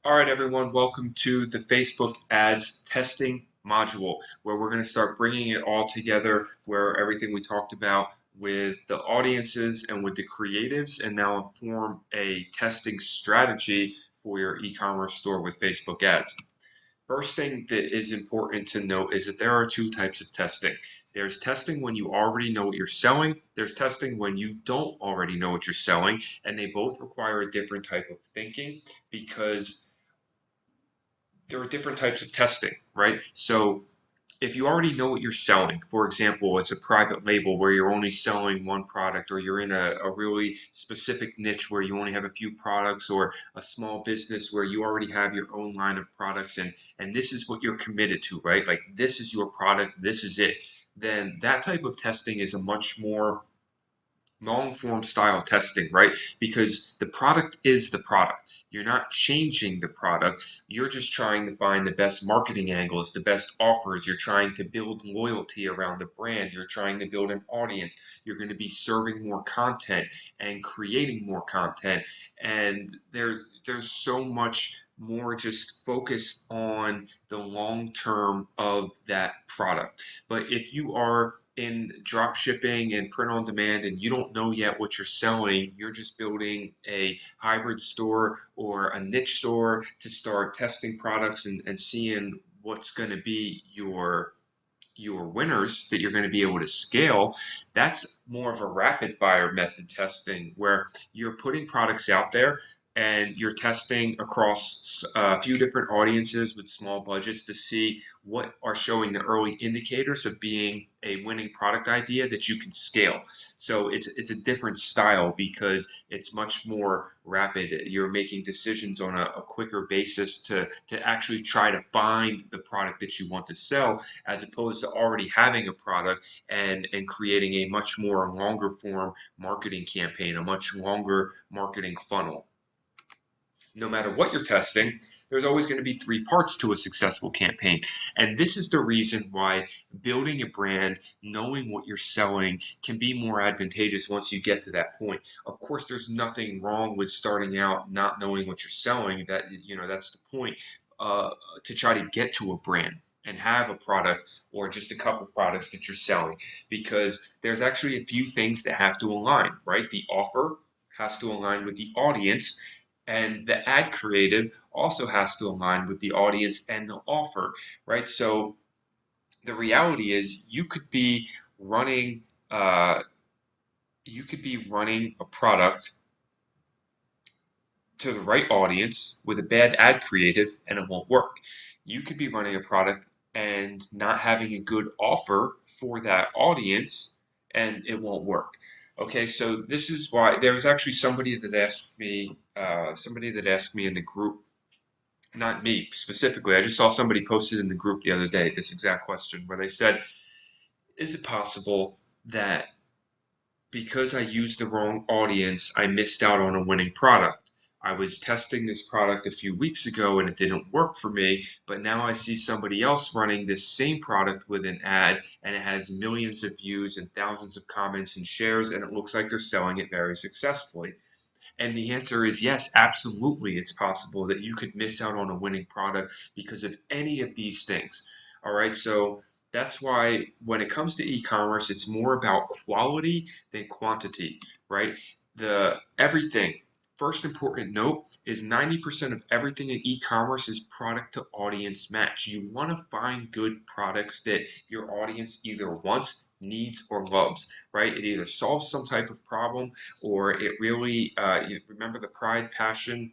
All right, everyone, welcome to the Facebook ads testing module, where we're going to start bringing it all together, where everything we talked about with the audiences and with the creatives, and now form a testing strategy for your e-commerce store with Facebook ads. First thing that is important to note is that there are two types of testing. There's testing when you already know what you're selling. There's testing when you don't already know what you're selling, and they both require a different type of thinking because there are different types of testing, right? So if you already know what you're selling, for example, it's a private label where you're only selling one product, or you're in a really specific niche where you only have a few products, or a small business where you already have your own line of products, and this is what you're committed to, right? Like this is your product, this is it. Then that type of testing is a much more long form style testing, right? Because the product is the product. You're not changing the product. You're just trying to find the best marketing angles, the best offers. You're trying to build loyalty around the brand. You're trying to build an audience. You're going to be serving more content and creating more content. And there's so much more just focus on the long term of that product. But if you are in drop shipping and print on demand and you don't know yet what you're selling, you're just building a hybrid store or a niche store to start testing products and seeing what's going to be your winners that you're going to be able to scale. That's more of a rapid fire method testing where you're putting products out there and you're testing across a few different audiences with small budgets to see what are showing the early indicators of being a winning product idea that you can scale. So it's a different style because it's much more rapid. You're making decisions on a quicker basis to actually try to find the product that you want to sell, as opposed to already having a product and creating a much more longer form marketing campaign, a much longer marketing funnel. No matter what you're testing, there's always going to be three parts to a successful campaign. And this is the reason why building a brand, knowing what you're selling, can be more advantageous once you get to that point. Of course, there's nothing wrong with starting out not knowing what you're selling. That's the point, to try to get to a brand and have a product or just a couple products that you're selling, because there's actually a few things that have to align, right? The offer has to align with the audience, and the ad creative also has to align with the audience and the offer, right? So the reality is running uh, you could be running a product to the right audience with a bad ad creative and it won't work. You could be running a product and not having a good offer for that audience and it won't work. Okay, so this is why there was actually somebody that asked me in the group, not me specifically. I just saw somebody posted in the group the other day this exact question where they said, is it possible that because I used the wrong audience, I missed out on a winning product? I was testing this product a few weeks ago and it didn't work for me, but now I see somebody else running this same product with an ad and it has millions of views and thousands of comments and shares, and it looks like they're selling it very successfully. And the answer is yes, absolutely. It's possible that you could miss out on a winning product because of any of these things. All right, so that's why when it comes to e-commerce, it's more about quality than quantity, right? The everything. First important note is 90% of everything in e-commerce is product to audience match. You want to find good products that your audience either wants, needs, or loves, right? It either solves some type of problem, or it really, you remember the pride, passion,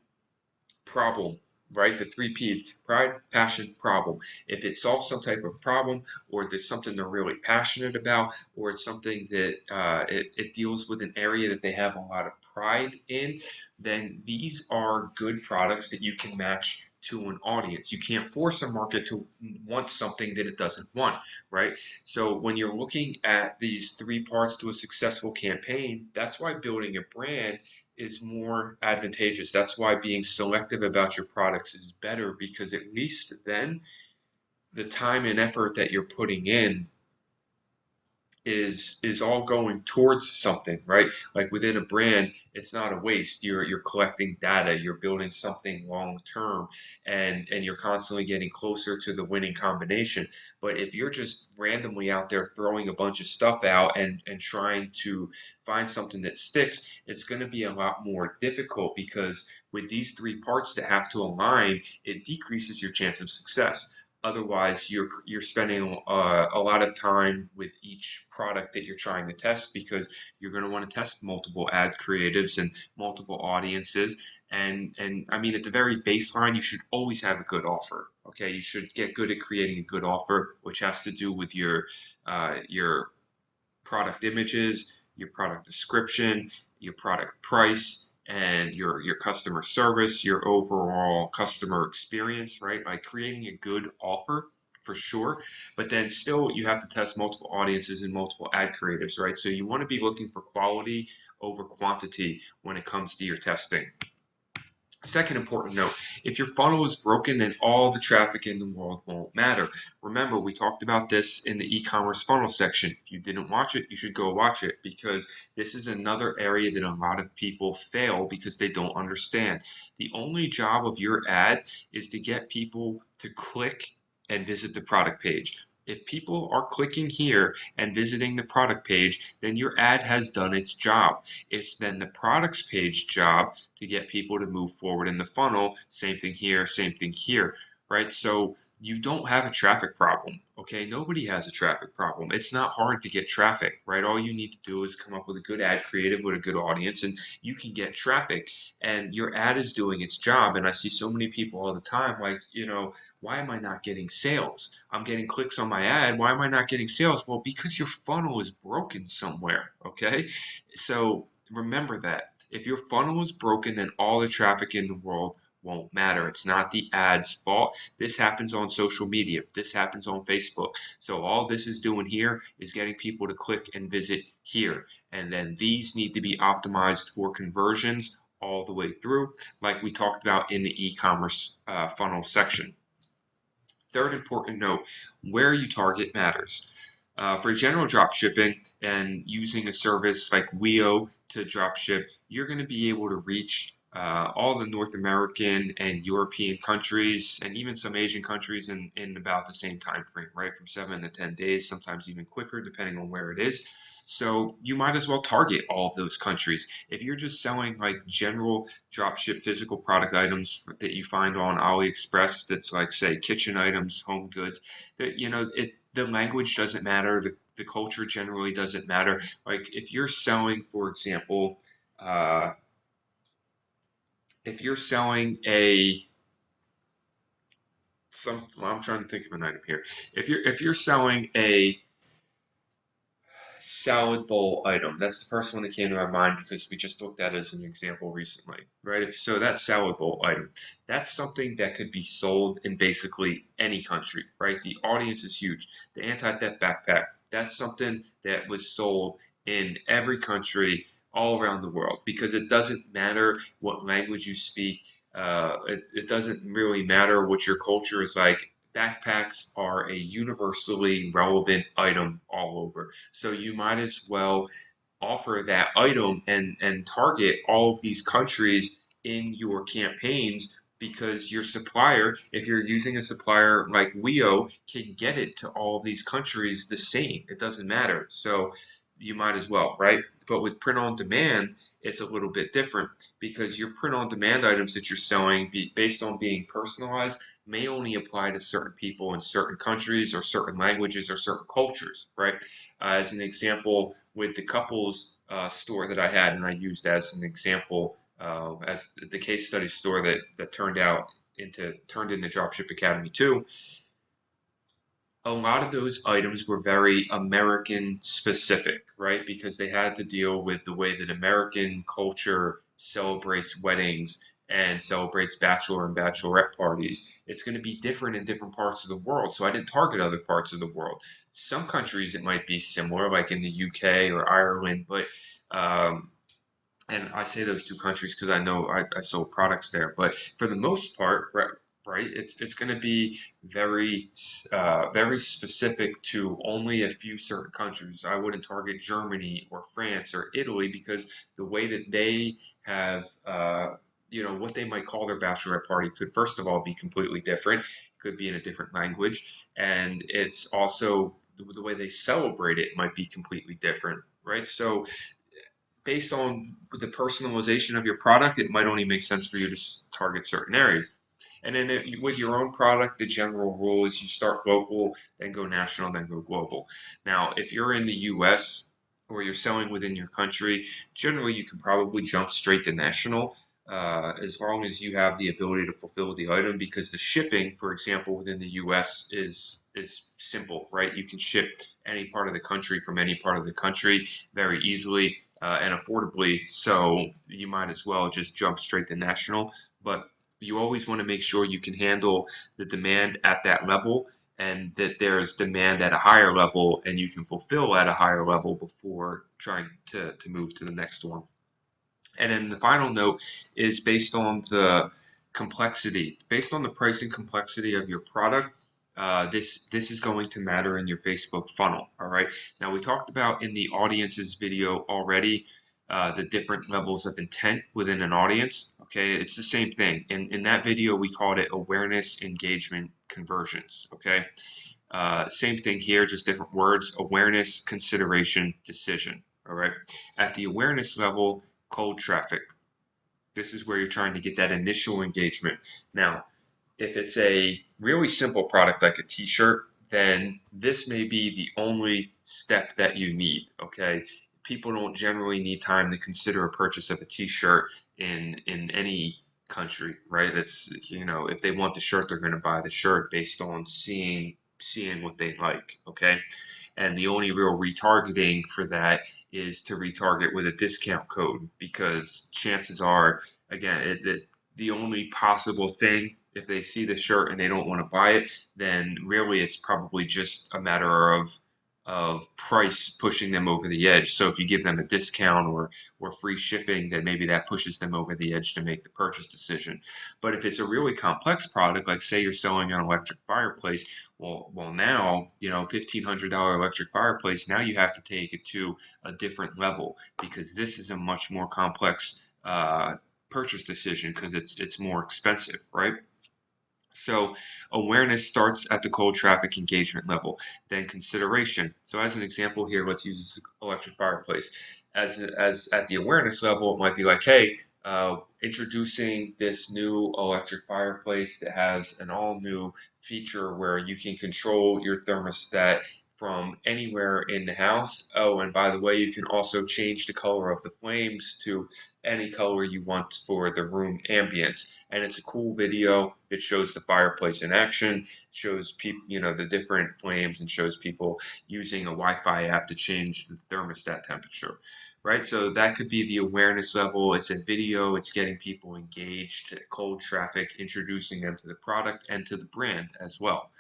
problem, right? The three P's: pride, passion, problem. If it solves some type of problem, or there's something they're really passionate about, or it's something that it deals with an area that they have a lot of pride in, then these are good products that you can match to an audience. You can't force a market to want something that it doesn't want, right? So when you're looking at these three parts to a successful campaign, that's why building a brand is more advantageous. That's why being selective about your products is better, because at least then the time and effort that you're putting in is all going towards something, right? Like within a brand, it's not a waste. You're collecting data, you're building something long term, and you're constantly getting closer to the winning combination. But if you're just randomly out there throwing a bunch of stuff out and trying to find something that sticks, it's going to be a lot more difficult because with these three parts that have to align, it decreases your chance of success. Otherwise, you're spending a lot of time with each product that you're trying to test because you're going to want to test multiple ad creatives and multiple audiences. And I mean, at the very baseline, you should always have a good offer. Okay, you should get good at creating a good offer, which has to do with your product images, your product description, your product price, and your customer service, your overall customer experience, right? By creating a good offer for sure, but then still you have to test multiple audiences and multiple ad creatives, right? So you want to be looking for quality over quantity when it comes to your testing. Second important note, if your funnel is broken, then all the traffic in the world won't matter. Remember, we talked about this in the e-commerce funnel section. If you didn't watch it, you should go watch it because this is another area that a lot of people fail because they don't understand. The only job of your ad is to get people to click and visit the product page. If people are clicking here and visiting the product page, then your ad has done its job. It's then the products page job to get people to move forward in the funnel. Same thing here, right? So you don't have a traffic problem, okay? Nobody has a traffic problem. It's not hard to get traffic, right? All you need to do is come up with a good ad creative with a good audience and you can get traffic and your ad is doing its job. And I see so many people all the time like, why am I not getting sales? I'm getting clicks on my ad. Why am I not getting sales? Well, because your funnel is broken somewhere, okay? So remember that. If your funnel is broken, then all the traffic in the world won't matter. It's not the ad's fault. This happens on social media. This happens on Facebook. So all this is doing here is getting people to click and visit here. And then these need to be optimized for conversions all the way through, like we talked about in the e-commerce funnel section. Third important note, where you target matters. For general drop shipping and using a service like WeO to drop ship, you're going to be able to reach all the North American and European countries and even some Asian countries in about the same time frame, right? From 7 to 10 days, sometimes even quicker, depending on where it is. So you might as well target all of those countries. If you're just selling like general dropship physical product items that you find on AliExpress, that's like say kitchen items, home goods, that the language doesn't matter, the culture generally doesn't matter. Like if you're selling, for example, if you're selling I'm trying to think of an item here. If you're selling a salad bowl item. That's the first one that came to my mind because we just looked at it as an example recently, right? So that salad bowl item, that's something that could be sold in basically any country, right? The audience is huge. The anti-theft backpack, that's something that was sold in every country all around the world because it doesn't matter what language you speak. It doesn't really matter what your culture is like. Backpacks are a universally relevant item all over. So you might as well offer that item and target all of these countries in your campaigns because your supplier, if you're using a supplier like WeO, can get it to all of these countries the same. It doesn't matter. So you might as well, right? But with print on demand, it's a little bit different because your print on demand items that you're selling based on being personalized may only apply to certain people in certain countries or certain languages or certain cultures, right? As an example, with the couples store that I had and I used as an example as the case study store that turned into Dropship Academy 2, a lot of those items were very American specific, right? Because they had to deal with the way that American culture celebrates weddings and celebrates bachelor and bachelorette parties. It's going to be different in different parts of the world. So I didn't target other parts of the world. Some countries it might be similar, like in the UK or Ireland, but and I say those two countries because I know I sold products there. But for the most part, right? It's going to be very specific to only a few certain countries. I wouldn't target Germany or France or Italy because the way that they have what they might call their bachelorette party could first of all be completely different. It could be in a different language, and it's also the way they celebrate it might be completely different, right? So based on the personalization of your product, it might only make sense for you to target certain areas. And then with your own product, the general rule is you start local, then go national, then go global. Now, if you're in the US or you're selling within your country, generally you can probably jump straight to national as long as you have the ability to fulfill the item because the shipping, for example, within the US is simple, right? You can ship any part of the country from any part of the country very easily and affordably. So you might as well just jump straight to national. But you always want to make sure you can handle the demand at that level and that there's demand at a higher level and you can fulfill at a higher level before trying to move to the next one. And then the final note is based on the complexity, based on the pricing complexity of your product. This is going to matter in your Facebook funnel. All right. Now we talked about in the audiences video already the different levels of intent within an audience. Okay, it's the same thing. In that video we called it awareness, engagement, conversions. Okay, same thing here, just different words: awareness, consideration, decision. All right. At the awareness level, cold traffic. This is where you're trying to get that initial engagement. Now, if it's a really simple product like a t-shirt, then this may be the only step that you need, okay? People don't generally need time to consider a purchase of a t-shirt in any country, right? It's, if they want the shirt, they're going to buy the shirt based on seeing what they like, okay? And the only real retargeting for that is to retarget with a discount code because chances are, again, the only possible thing, if they see the shirt and they don't want to buy it, then really it's probably just a matter of price pushing them over the edge. So if you give them a discount or free shipping, then maybe that pushes them over the edge to make the purchase decision. But if it's a really complex product, like say you're selling an electric fireplace, well now, $1,500 electric fireplace, now you have to take it to a different level because this is a much more complex purchase decision because it's more expensive, right? So awareness starts at the cold traffic engagement level, then consideration. So as an example here, let's use this electric fireplace. As at the awareness level, it might be like, hey, introducing this new electric fireplace that has an all new feature where you can control your thermostat from anywhere in the house. Oh, and by the way, you can also change the color of the flames to any color you want for the room ambience. And it's a cool video that shows the fireplace in action, shows people, the different flames, and shows people using a Wi-Fi app to change the thermostat temperature, right? So that could be the awareness level. It's a video, it's getting people engaged, cold traffic, introducing them to the product and to the brand as well.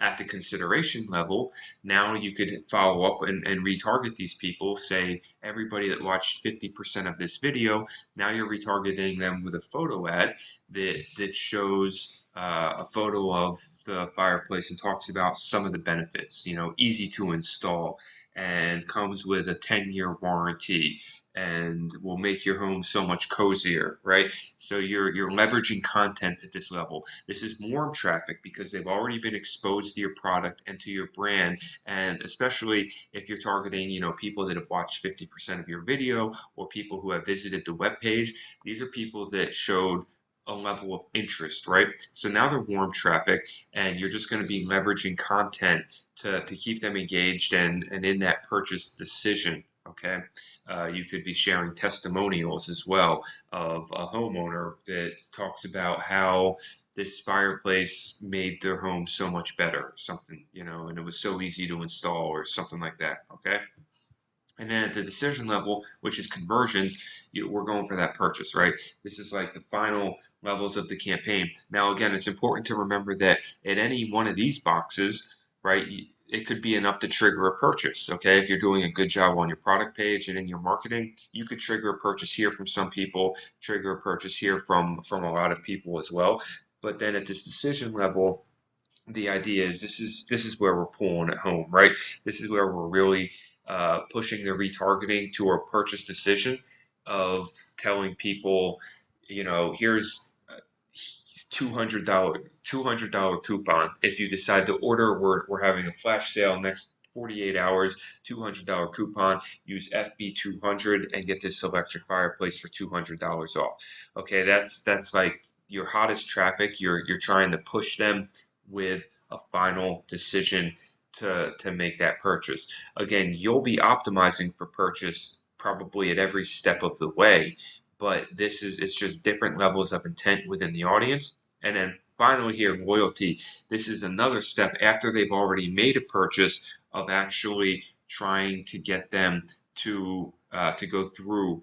At the consideration level, now you could follow up and retarget these people. Say everybody that watched 50% of this video, now you're retargeting them with a photo ad that shows a photo of the fireplace and talks about some of the benefits, easy to install and comes with a 10-year warranty and will make your home so much cozier, right? So you're leveraging content at this level. This is warm traffic because they've already been exposed to your product and to your brand, and especially if you're targeting, people that have watched 50% of your video or people who have visited the web page. These are people that showed a level of interest, right? So now they're warm traffic, and you're just going to be leveraging content to keep them engaged and in that purchase decision. Okay, you could be sharing testimonials as well of a homeowner that talks about how this fireplace made their home so much better, or something, and it was so easy to install, or something like that. Okay. And then at the decision level, which is conversions, we're going for that purchase, right? This is like the final levels of the campaign. Now, again, it's important to remember that at any one of these boxes, right, it could be enough to trigger a purchase, okay? If you're doing a good job on your product page and in your marketing, you could trigger a purchase here from some people, trigger a purchase here from a lot of people as well. But then at this decision level, the idea is this is where we're pulling it home, right? This is where we're really pushing the retargeting to our purchase decision of telling people, here's $200 coupon. If you decide to order, we're having a flash sale next 48 hours, $200 coupon. Use FB200 and get this electric fireplace for $200 off. Okay, that's like your hottest traffic. You're trying to push them with a final decision to make that purchase. Again, you'll be optimizing for purchase probably at every step of the way, but it's just different levels of intent within the audience. And then finally here, loyalty. This is another step after they've already made a purchase of actually trying to get them to go through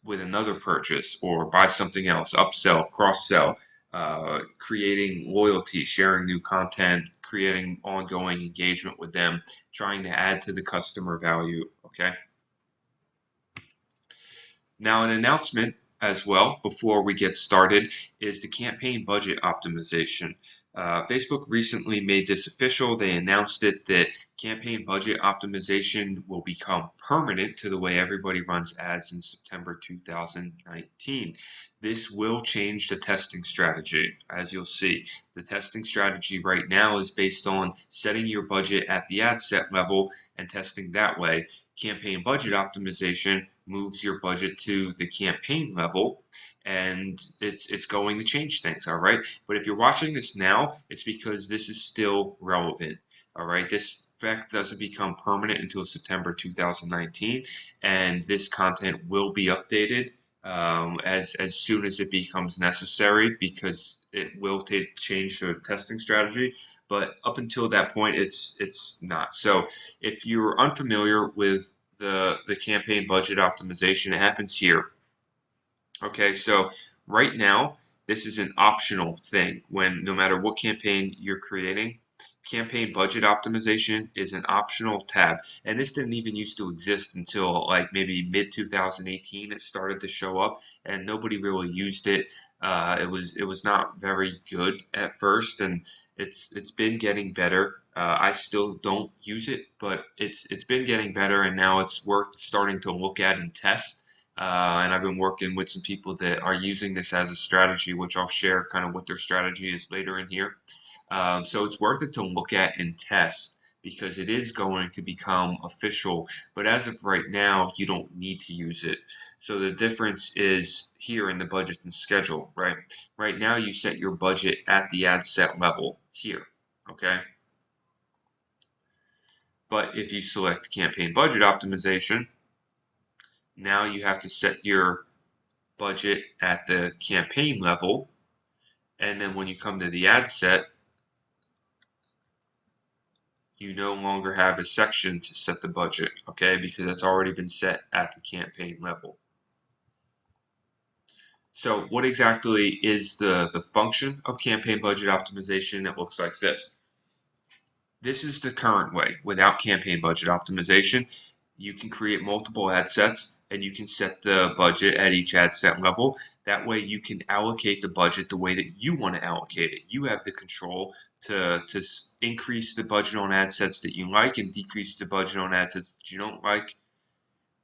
with another purchase or buy something else, upsell, cross sell, creating loyalty, sharing new content, creating ongoing engagement with them, trying to add to the customer value. Okay. Now, an announcement as well before we get started is the campaign budget optimization. Facebook recently made this official. They announced it that campaign budget optimization will become permanent to the way everybody runs ads in September 2019. This will change the testing strategy, as you'll see. The testing strategy right now is based on setting your budget at the ad set level and testing that way. Campaign budget optimization moves your budget to the campaign level, and it's going to change things. All right, but if you're watching this now, it's because this is still relevant. All right, this effect doesn't become permanent until September 2019, and this content will be updated as soon as it becomes necessary, because it will change the testing strategy. But up until that point, it's not. So if you're unfamiliar with the campaign budget optimization, it happens here. Okay, so right now, this is an optional thing. When no matter what campaign you're creating, campaign budget optimization is an optional tab. And this didn't even used to exist until like maybe mid 2018. It started to show up, and nobody really used it. It was not very good at first, and it's been getting better. I still don't use it, but it's been getting better, and now it's worth starting to look at and test. And I've been working with some people that are using this as a strategy, which I'll share kind of what their strategy is later in here. So it's worth it to look at and test, because it is going to become official. But as of right now, you don't need to use it. So the difference is here in the budget and schedule, right? Right now, you set your budget at the ad set level here, okay? But if you select campaign budget optimization, now you have to set your budget at the campaign level. And then when you come to the ad set, you no longer have a section to set the budget, okay, because it's already been set at the campaign level. So what exactly is the function of campaign budget optimization? It looks like this. This is the current way. Without campaign budget optimization, you can create multiple ad sets and you can set the budget at each ad set level. That way you can allocate the budget the way that you want to allocate it. You have the control to increase the budget on ad sets that you like and decrease the budget on ad sets that you don't like.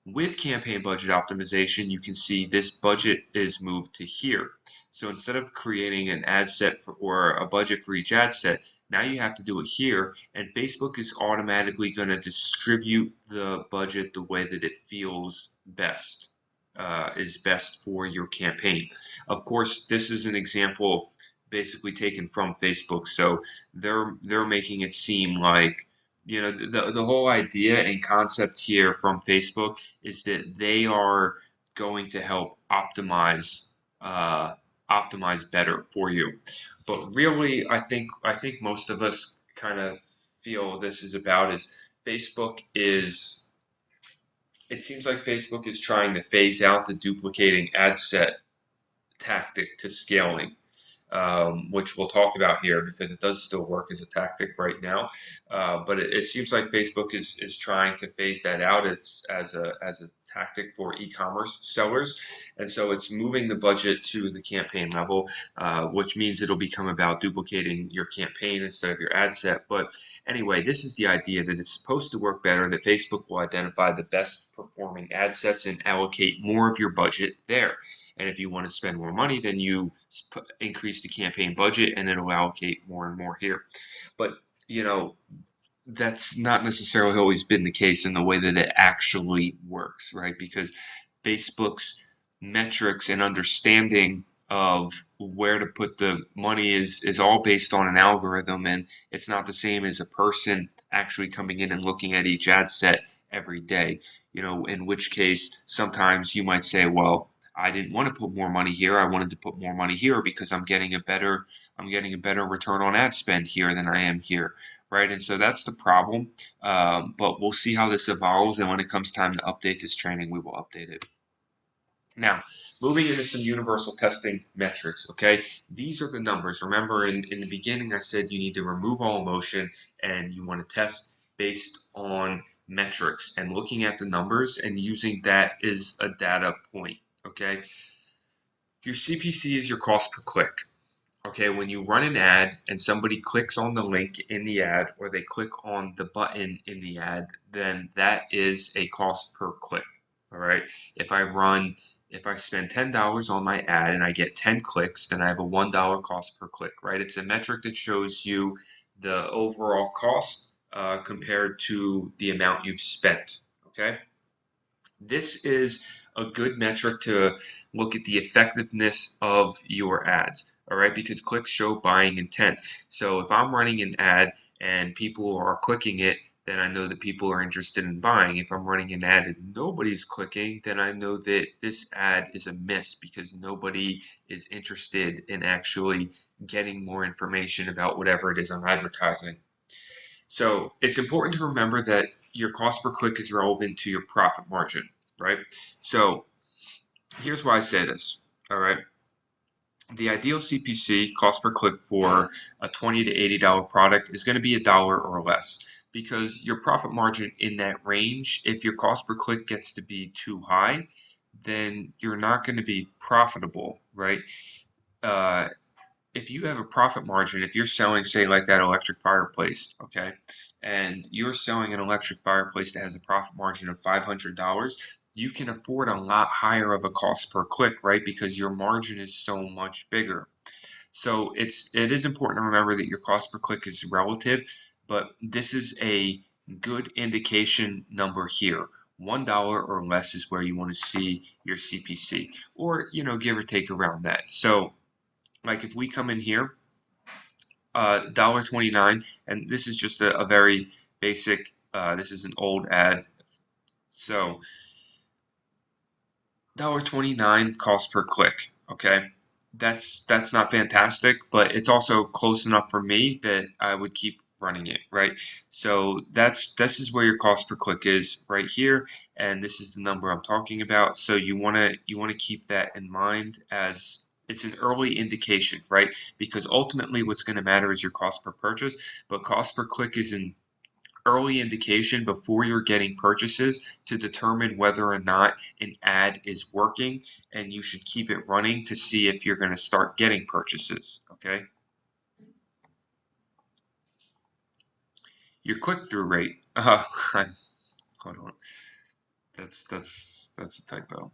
With campaign budget optimization, you can see this budget is moved to here. So instead of creating an ad set or a budget for each ad set, now you have to do it here, and Facebook is automatically going to distribute the budget the way that it feels best, is best for your campaign. Of course, this is an example basically taken from Facebook, so they're making it seem like, the whole idea and concept here from Facebook is that they are going to help optimize better for you. But really, I think most of us kind of feel this is about is Facebook is. It seems like Facebook is trying to phase out the duplicating ad set tactic to scaling. which we'll talk about here because it does still work as a tactic right now. But it seems like Facebook is trying to phase that out. It's as a tactic for e-commerce sellers, and so it's moving the budget to the campaign level, which means it'll become about duplicating your campaign instead of your ad set. But anyway, this is the idea that it's supposed to work better, that Facebook will identify the best performing ad sets and allocate more of your budget there. And if you want to spend more money, then you increase the campaign budget and it'll allocate more and more here. But, you know, that's not necessarily always been the case in the way that it actually works, right? Because Facebook's metrics and understanding of where to put the money is all based on an algorithm, and it's not the same as a person actually coming in and looking at each ad set every day. In which case sometimes you might say, well, I didn't want to put more money here. I wanted to put more money here because I'm getting a better return on ad spend here than I am here, right? And so that's the problem. But we'll see how this evolves, and when it comes time to update this training, we will update it. Now, moving into some universal testing metrics, okay? These are the numbers. Remember, in the beginning, I said you need to remove all emotion and you want to test based on metrics and looking at the numbers and using that as a data point, okay? Your CPC is your cost per click. Okay, when you run an ad and somebody clicks on the link in the ad or they click on the button in the ad, then that is a cost per click. All right, if I spend $10 on my ad and I get 10 clicks, then I have a $1 cost per click, right? It's a metric that shows you the overall cost compared to the amount you've spent, okay? This is a good metric to look at the effectiveness of your ads, all right? Because clicks show buying intent. So if I'm running an ad and people are clicking it, then I know that people are interested in buying. If I'm running an ad and nobody's clicking, then I know that this ad is a miss because nobody is interested in actually getting more information about whatever it is I'm advertising. So it's important to remember that your cost per click is relevant to your profit margin, right? So here's why I say this, all right? The ideal CPC, cost per click, for a $20 to $80 product is going to be $1 or less, because your profit margin in that range, if your cost per click gets to be too high, then you're not going to be profitable, right? If you have a profit margin, if you're selling, say, like that electric fireplace, okay, and you're selling an electric fireplace that has a profit margin of $500, you can afford a lot higher of a cost per click, right? Because your margin is so much bigger. So it is important to remember that your cost per click is relative, but this is a good indication number here. $1 or less is where you want to see your CPC, or give or take around that. So like if we come in here, $1.29, and this is just a very basic, this is an old ad. So $1.29 cost per click, okay? That's not fantastic, but it's also close enough for me that I would keep running it, right? So this is where your cost per click is right here, and this is the number I'm talking about. So you want to keep that in mind, as it's an early indication, right? Because ultimately what's going to matter is your cost per purchase, but cost per click is an early indication before you're getting purchases to determine whether or not an ad is working, and you should keep it running to see if you're going to start getting purchases, okay? Your click-through rate. Hold on. That's a typo,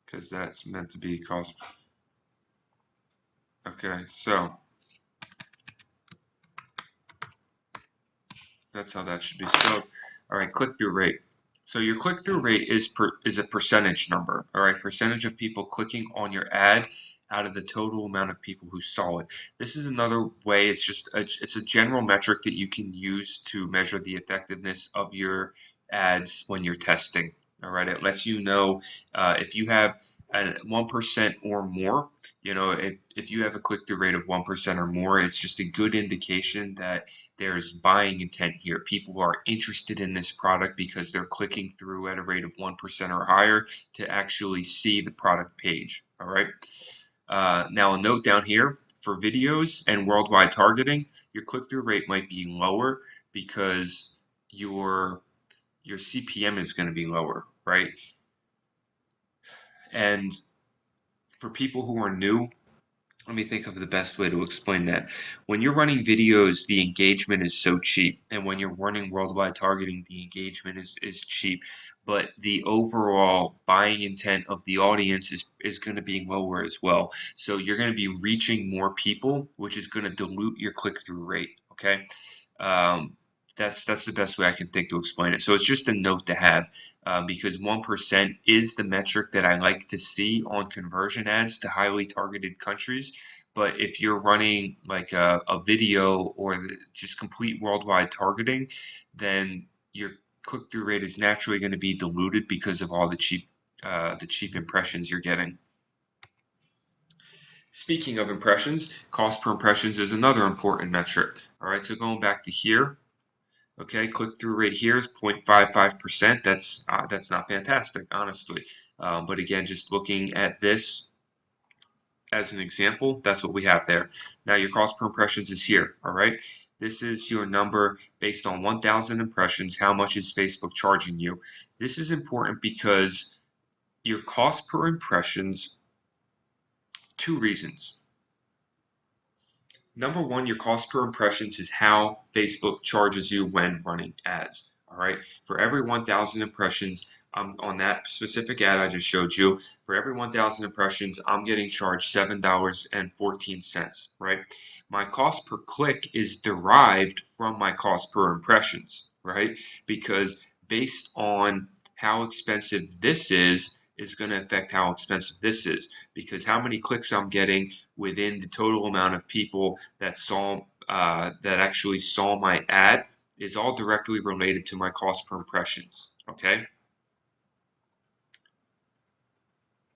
because that's meant to be cost. Okay, so that's how that should be spelled. All right, click-through rate. So your click-through rate is a percentage number. All right, percentage of people clicking on your ad out of the total amount of people who saw it. This is another way. It's a general metric that you can use to measure the effectiveness of your ads when you're testing. All right, it lets you know if you have 1% or more. If you have a click-through rate of 1% or more, it's just a good indication that there's buying intent here. People are interested in this product because they're clicking through at a rate of 1% or higher to actually see the product page. All right. Now a note down here, for videos and worldwide targeting, your click-through rate might be lower because your CPM is going to be lower, right? And for people who are new, let me think of the best way to explain that. When you're running videos, the engagement is so cheap. And when you're running worldwide targeting, the engagement is cheap. But the overall buying intent of the audience is going to be lower as well. So you're going to be reaching more people, which is going to dilute your click-through rate. Okay. Um, that's the best way I can think to explain it. So it's just a note to have, because 1% is the metric that I like to see on conversion ads to highly targeted countries. But if you're running like a video or just complete worldwide targeting, then your click-through rate is naturally going to be diluted because of all the cheap impressions you're getting. Speaking of impressions, cost per impressions is another important metric. All right, so going back to here. Okay, click-through rate here is 0.55%. That's not fantastic, honestly. But again, just looking at this as an example, that's what we have there. Now your cost per impressions is here. All right, this is your number based on 1,000 impressions. How much is Facebook charging you? This is important because your cost per impressions, two reasons. Number one, your cost per impressions is how Facebook charges you when running ads. All right, for every 1,000 impressions on that specific ad I just showed you, for every 1,000 impressions, I'm getting charged $7.14. Right, my cost per click is derived from my cost per impressions. Right, because based on how expensive this is going to affect how expensive this is, because how many clicks I'm getting within the total amount of people that actually saw my ad is all directly related to my cost per impressions. Okay,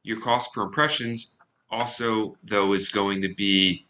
your cost per impressions also though is going to be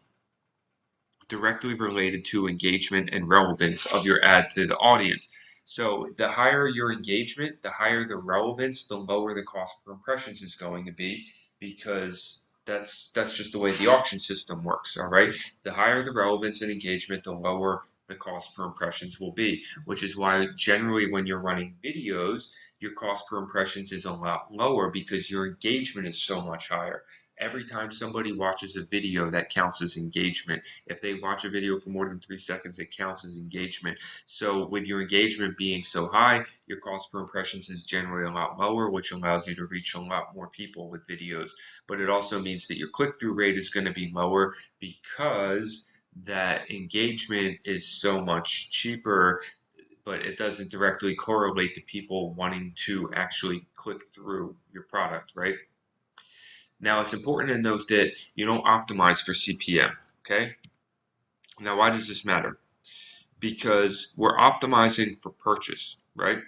directly related to engagement and relevance of your ad to the audience. So the higher your engagement, the higher the relevance, the lower the cost per impressions is going to be, because that's just the way the auction system works. All right, the higher the relevance and engagement, the lower the cost per impressions will be, which is why generally when you're running videos, your cost per impressions is a lot lower because your engagement is so much higher. Every time somebody watches a video, that counts as engagement. If they watch a video for more than 3 seconds, it counts as engagement. So with your engagement being so high, your cost per impressions is generally a lot lower, which allows you to reach a lot more people with videos. But it also means that your click-through rate is going to be lower because that engagement is so much cheaper, but it doesn't directly correlate to people wanting to actually click through your product, right? Now, it's important to note that you don't optimize for CPM, okay? Now, why does this matter? Because we're optimizing for purchase, right?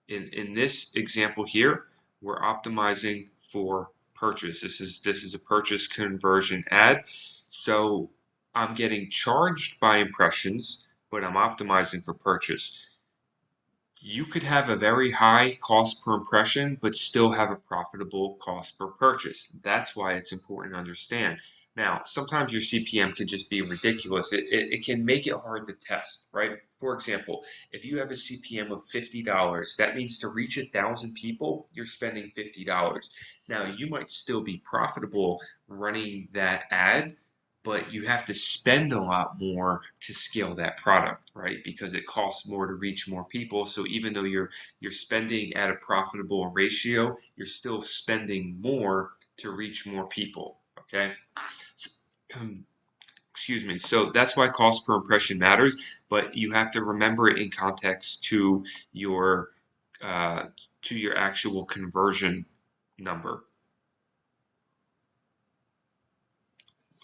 In this example here, we're optimizing for purchase. This is a purchase conversion ad. So I'm getting charged by impressions, but I'm optimizing for purchase. You could have a very high cost per impression, but still have a profitable cost per purchase. That's why it's important to understand. Now, sometimes your CPM can just be ridiculous. It can make it hard to test, right? For example, if you have a CPM of $50, that means to reach 1,000 people, you're spending $50. Now, you might still be profitable running that ad, but you have to spend a lot more to scale that product, right? Because it costs more to reach more people. So even though you're spending at a profitable ratio, you're still spending more to reach more people, okay? So, excuse me. So that's why cost per impression matters, but you have to remember it in context to your actual conversion number.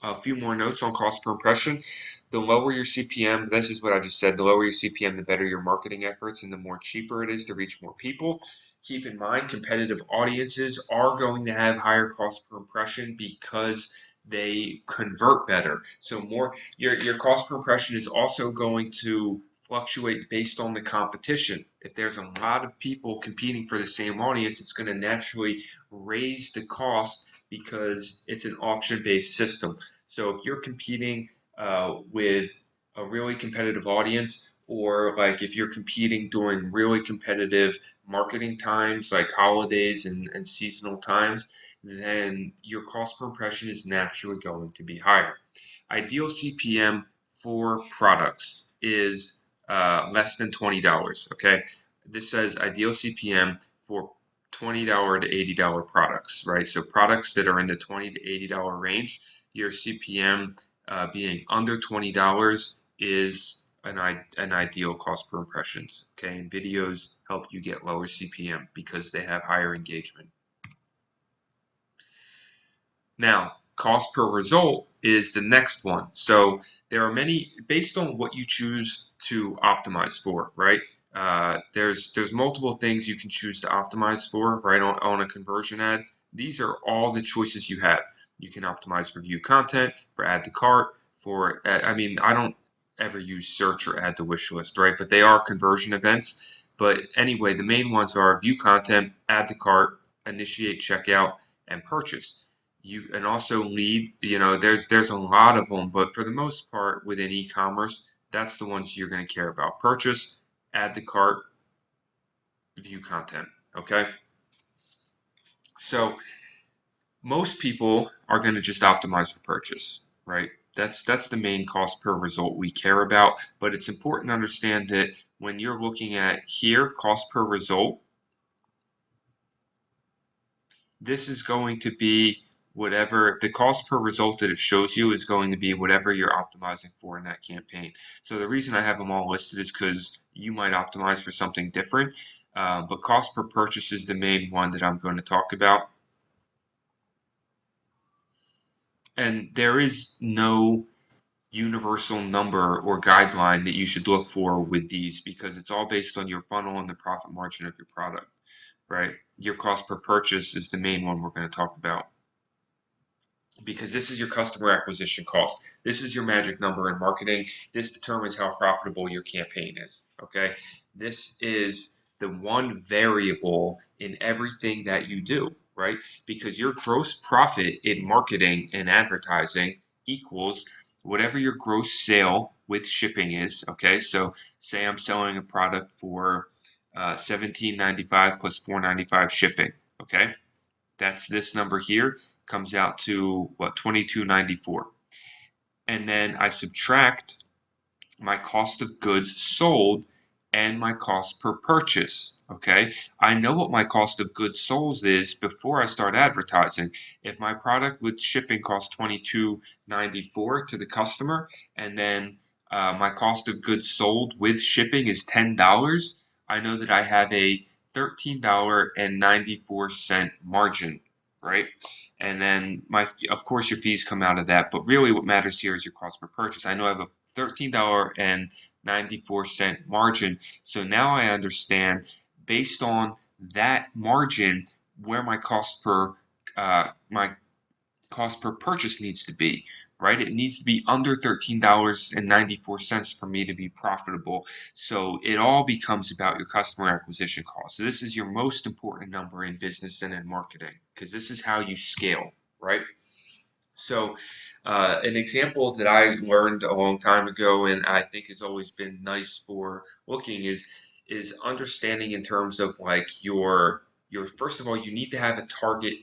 A few more notes on cost per impression. The lower your CPM, this is what I just said, the lower your CPM, the better your marketing efforts and the more cheaper it is to reach more people. Keep in mind, competitive audiences are going to have higher cost per impression because they convert better. So your cost per impression is also going to fluctuate based on the competition. If there's a lot of people competing for the same audience, it's going to naturally raise the cost because it's an auction-based system. So if you're competing with a really competitive audience, or like if you're competing during really competitive marketing times like holidays and seasonal times, then your cost per impression is naturally going to be higher. Ideal CPM for products is less than $20. Okay, this says ideal CPM for $20 to $80 products, right? So products that are in the $20 to $80 range, your CPM being under $20 is an ideal cost per impressions. Okay, and videos help you get lower CPM because they have higher engagement. Now, cost per result is the next one. So there are many, based on what you choose to optimize for, right? There's multiple things you can choose to optimize for, right, on a conversion ad. These are all the choices you have. You can optimize for view content, for add to cart, for, I mean, I don't ever use search or add to wish list, right? But they are conversion events. But anyway, the main ones are view content, add to cart, initiate checkout, and purchase. You and also lead, there's a lot of them, but for the most part within e-commerce, that's the ones you're going to care about: purchase, add to cart, view content. Okay, so most people are going to just optimize for purchase, right? That's the main cost per result we care about, but it's important to understand that when you're looking at here cost per result, this is going to be whatever the cost per result that it shows you is going to be whatever you're optimizing for in that campaign. So the reason I have them all listed is because you might optimize for something different, but cost per purchase is the main one that I'm going to talk about. And there is no universal number or guideline that you should look for with these because it's all based on your funnel and the profit margin of your product, right? Your cost per purchase is the main one we're going to talk about, because this is your customer acquisition cost. This is your magic number in marketing. This determines how profitable your campaign is, okay? This is the one variable in everything that you do, right? Because your gross profit in marketing and advertising equals whatever your gross sale with shipping is, okay? So say I'm selling a product for $17.95 plus $4.95 shipping, okay? That's this number here, comes out to what, $22.94. And then I subtract my cost of goods sold and my cost per purchase. Okay, I know what my cost of goods sold is before I start advertising. If my product with shipping costs $22.94 to the customer, and then my cost of goods sold with shipping is $10, I know that I have a $13.94 margin, right? And then of course your fees come out of that, but really what matters here is your cost per purchase. I know I have a $13.94 margin, so now I understand based on that margin where my cost per purchase needs to be, right? It needs to be under $13.94 for me to be profitable. So it all becomes about your customer acquisition cost. So this is your most important number in business and in marketing, because this is how you scale, right? So an example that I learned a long time ago, and I think has always been nice for looking, is understanding in terms of like your first of all, you need to have a target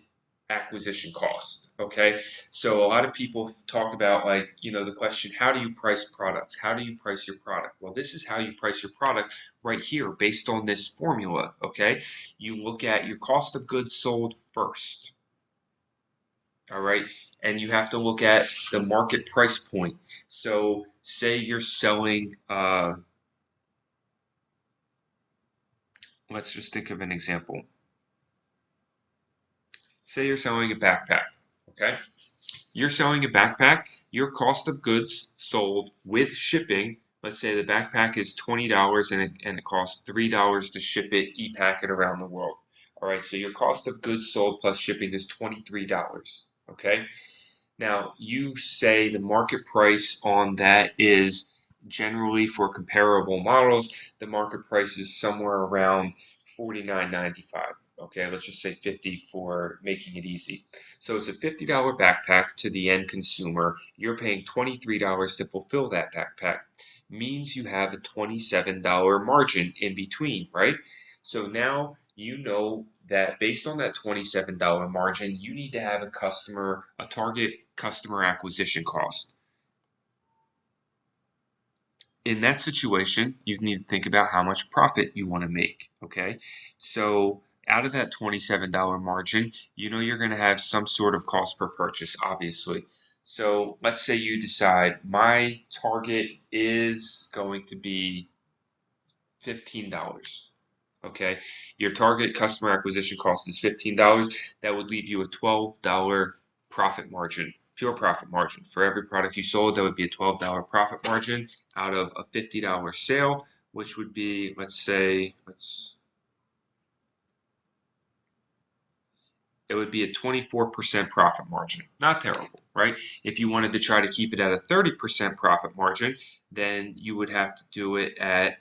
acquisition cost. Okay, so a lot of people talk about, like, the question, how do you price products? How do you price your product? Well, this is how you price your product right here based on this formula. Okay, you look at your cost of goods sold first. All right, and you have to look at the market price point. So say you're selling, let's just think of an example. Say you're selling a backpack, okay? You're selling a backpack, your cost of goods sold with shipping, let's say the backpack is $20 and it costs $3 to ship it, e-pack it around the world. All right, so your cost of goods sold plus shipping is $23, okay? Now, you say the market price on that is generally, for comparable models, the market price is somewhere around $49.95. Okay, let's just say 50 for making it easy. So it's a $50 backpack to the end consumer. You're paying $23 to fulfill that backpack. Means you have a $27 margin in between, right? So now you know that based on that $27 margin, you need to have a target customer acquisition cost. In that situation, you need to think about how much profit you want to make, okay? So out of that $27 margin, you know you're going to have some sort of cost per purchase, obviously. So let's say you decide my target is going to be $15. Okay, your target customer acquisition cost is $15. That would leave you a $12 profit margin, pure profit margin. For every product you sold, that would be a $12 profit margin out of a $50 sale, which would be, let's say, it would be a 24% profit margin. Not terrible, right? If you wanted to try to keep it at a 30% profit margin, then you would have to do it at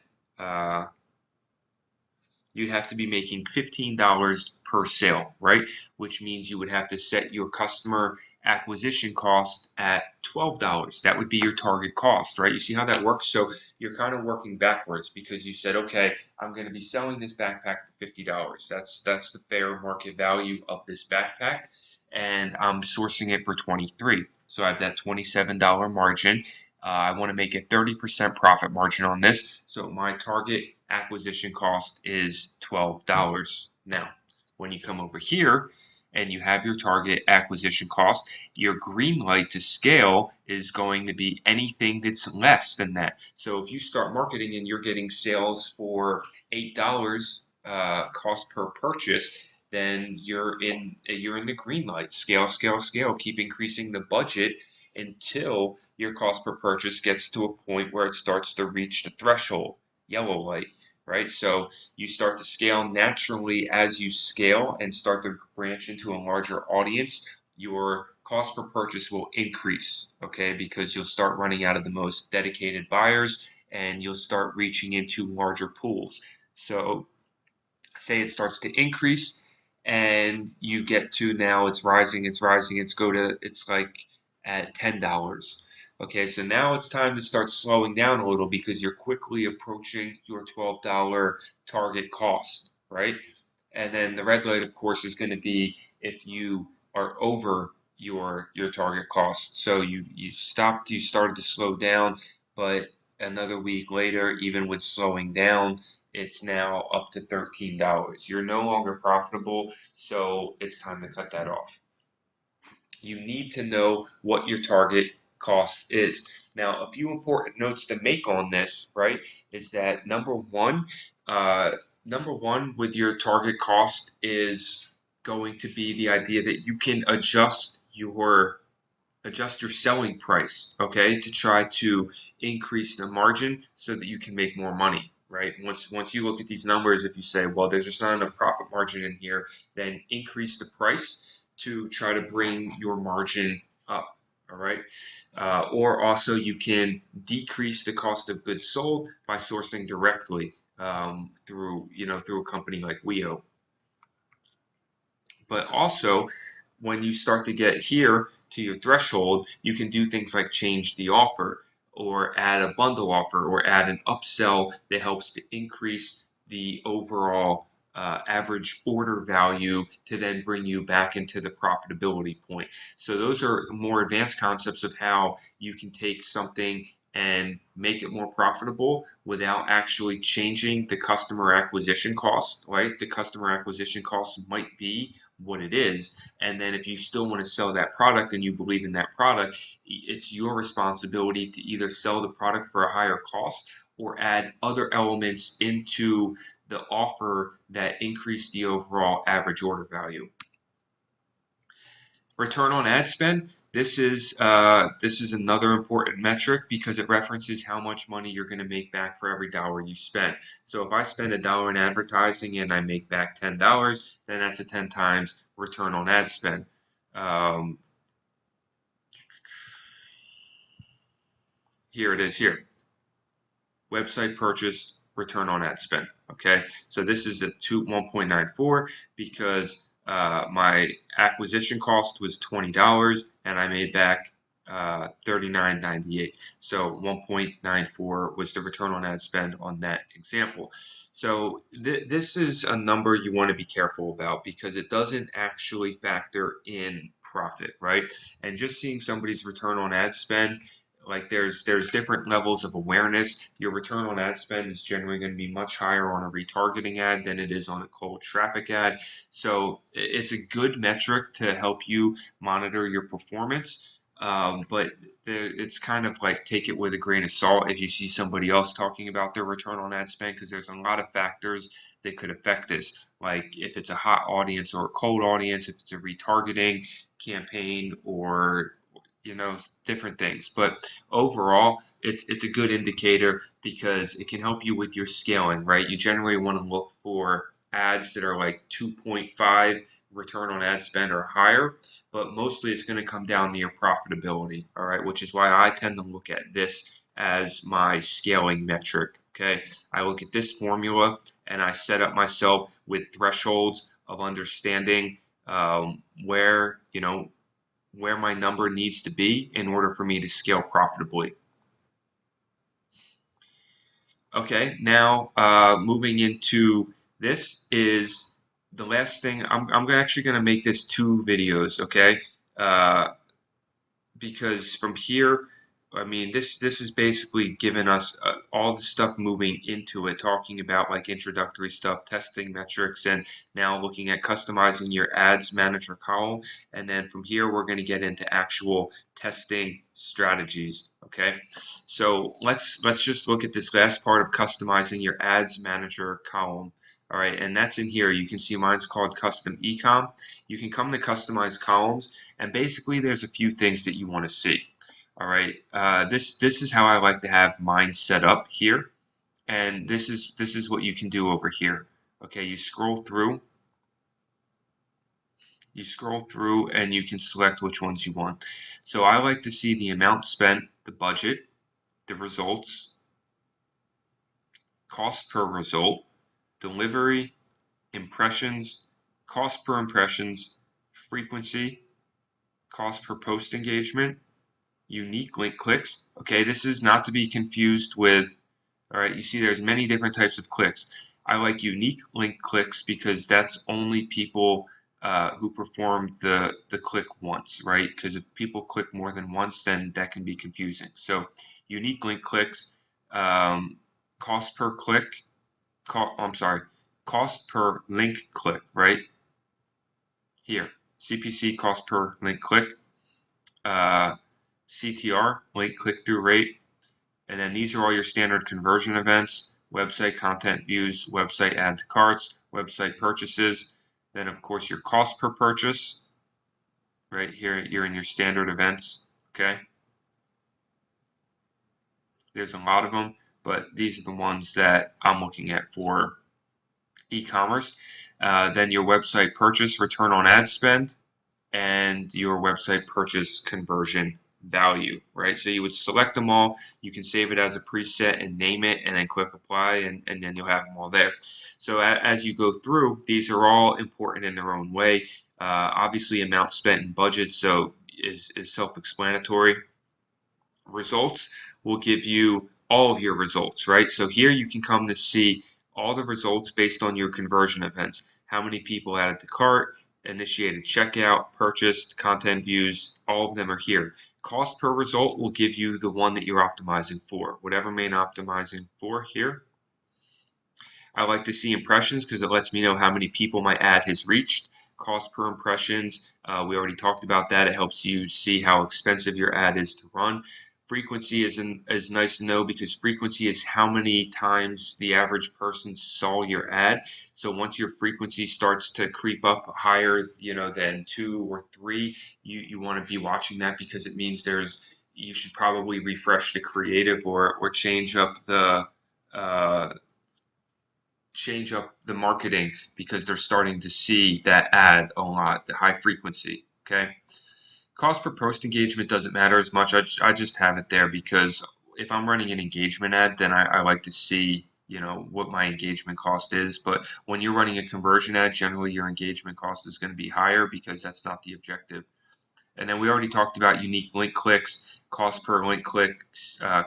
you'd have to be making $15 per sale, right? Which means you would have to set your customer acquisition cost at $12. That would be your target cost, right? You see how that works? So you're kind of working backwards because you said, okay, I'm going to be selling this backpack for $50. That's the fair market value of this backpack, and I'm sourcing it for 23. So I have that $27 margin. I want to make a 30% profit margin on this. So my target acquisition cost is $12. Now, when you come over here and you have your target acquisition cost, your green light to scale is going to be anything that's less than that. So if you start marketing and you're getting sales for $8 cost per purchase, then you're in the green light. Scale, scale, scale. Keep increasing the budget until your cost per purchase gets to a point where it starts to reach the threshold, yellow light, right? So you start to scale naturally as you scale and start to branch into a larger audience. Your cost per purchase will increase, okay, because you'll start running out of the most dedicated buyers and you'll start reaching into larger pools. So say it starts to increase and you get to now it's rising, it's like at $10. Okay, so now it's time to start slowing down a little because you're quickly approaching your $12 target cost, right? And then the red light, of course, is going to be if you are over your target cost. So you started to slow down, but another week later, even with slowing down, it's now up to $13. You're no longer profitable, so it's time to cut that off. You need to know what your target cost is. Now, a few important notes to make on this, right, is that number one with your target cost is going to be the idea that you can adjust your selling price, okay, to try to increase the margin so that you can make more money, right? Once you look at these numbers, if you say, well, there's just not enough profit margin in here, then increase the price to try to bring your margin up, all right? Or also you can decrease the cost of goods sold by sourcing directly through a company like WeHo. But also, when you start to get here to your threshold, you can do things like change the offer or add a bundle offer or add an upsell that helps to increase the overall average order value to then bring you back into the profitability point. So those are more advanced concepts of how you can take something and make it more profitable without actually changing the customer acquisition cost, right? The customer acquisition cost might be what it is. And then if you still want to sell that product and you believe in that product, it's your responsibility to either sell the product for a higher cost or add other elements into the offer that increase the overall average order value. Return on ad spend. This is another important metric because it references how much money you're going to make back for every dollar you spend. So if I spend $1 in advertising and I make back $10, then that's a 10 times return on ad spend. Here it is here. Website purchase, return on ad spend. Okay, so this is a 1.94 because my acquisition cost was $20 and I made back $39.98. So 1.94 was the return on ad spend on that example. So this is a number you want to be careful about because it doesn't actually factor in profit, right? And just seeing somebody's return on ad spend, like there's different levels of awareness. Your return on ad spend is generally going to be much higher on a retargeting ad than it is on a cold traffic ad. So it's a good metric to help you monitor your performance. But it's kind of like take it with a grain of salt if you see somebody else talking about their return on ad spend, because there's a lot of factors that could affect this, like if it's a hot audience or a cold audience, if it's a retargeting campaign, or different things. But overall, it's a good indicator because it can help you with your scaling, right? You generally want to look for ads that are like 2.5 return on ad spend or higher, but mostly it's going to come down to your profitability, all right, which is why I tend to look at this as my scaling metric. Okay, I look at this formula and I set up myself with thresholds of understanding where my number needs to be in order for me to scale profitably. Okay, now moving into this is the last thing. I'm actually going to make this 2 videos, okay? Because from here, I mean, this is basically giving us all the stuff moving into it, talking about like introductory stuff, testing metrics, and now looking at customizing your ads manager column. And then from here, we're going to get into actual testing strategies. Okay, so let's just look at this last part of customizing your ads manager column. All right, and that's in here. You can see mine's called custom ecom. You can come to customize columns, and basically there's a few things that you want to see. All right, this is how I like to have mine set up here, and this is what you can do over here. Okay, you scroll through, and you can select which ones you want. So I like to see the amount spent, the budget, the results, cost per result, delivery, impressions, cost per impressions, frequency, cost per post engagement, unique link clicks. Okay, this is not to be confused with, all right, you see there's many different types of clicks. I like unique link clicks because that's only people who perform the click once, right? Because if people click more than once, then that can be confusing. So unique link clicks, cost per click, cost per link click, right? Here, CPC, cost per link click, CTR, link click-through rate, and then these are all your standard conversion events: website content views, website add to carts, website purchases, then of course your cost per purchase, right here you're in your standard events. Okay, there's a lot of them, but these are the ones that I'm looking at for e-commerce. Then your website purchase return on ad spend, and your website purchase conversion value, right? So you would select them all. You can save it as a preset and name it, and then click apply, and then you'll have them all there. So as you go through, these are all important in their own way. Obviously, amount spent and budget, so is self-explanatory. Results will give you all of your results, right? So here you can come to see all the results based on your conversion events. How many people added to cart, initiated checkout, purchased, content views, all of them are here. Cost per result will give you the one that you're optimizing for, whatever main optimizing for here. I like to see impressions because it lets me know how many people my ad has reached. Cost per impressions, we already talked about that. It helps you see how expensive your ad is to run. Frequency is nice to know because frequency is how many times the average person saw your ad. So once your frequency starts to creep up higher, than 2 or 3, you want to be watching that because it means you should probably refresh the creative or change up the marketing because they're starting to see that ad a lot, the high frequency. Okay. Cost per post engagement doesn't matter as much. I just have it there because if I'm running an engagement ad, then I like to see what my engagement cost is. But when you're running a conversion ad, generally your engagement cost is going to be higher because that's not the objective. And then we already talked about unique link clicks, cost per link click,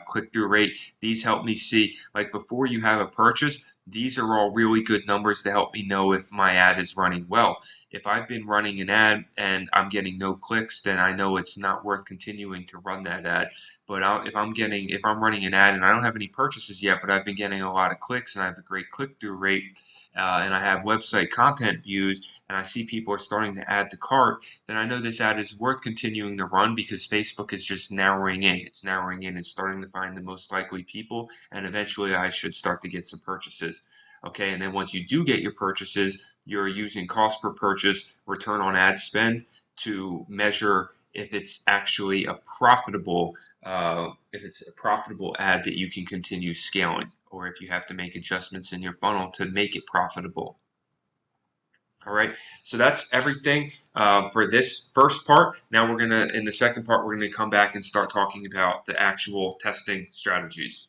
click-through rate. These help me see, like before you have a purchase, these are all really good numbers to help me know if my ad is running well. If I've been running an ad and I'm getting no clicks, then I know it's not worth continuing to run that ad. But if I'm running an ad and I don't have any purchases yet, but I've been getting a lot of clicks and I have a great click-through rate, and I have website content views, and I see people are starting to add to cart, then I know this ad is worth continuing to run because Facebook is just narrowing in. It's narrowing in and starting to find the most likely people, and eventually I should start to get some purchases. Okay, and then once you do get your purchases, you're using cost per purchase, return on ad spend to measure if it's actually a profitable ad that you can continue scaling, or if you have to make adjustments in your funnel to make it profitable. All right, so that's everything for this first part. Now in the second part, we're gonna come back and start talking about the actual testing strategies.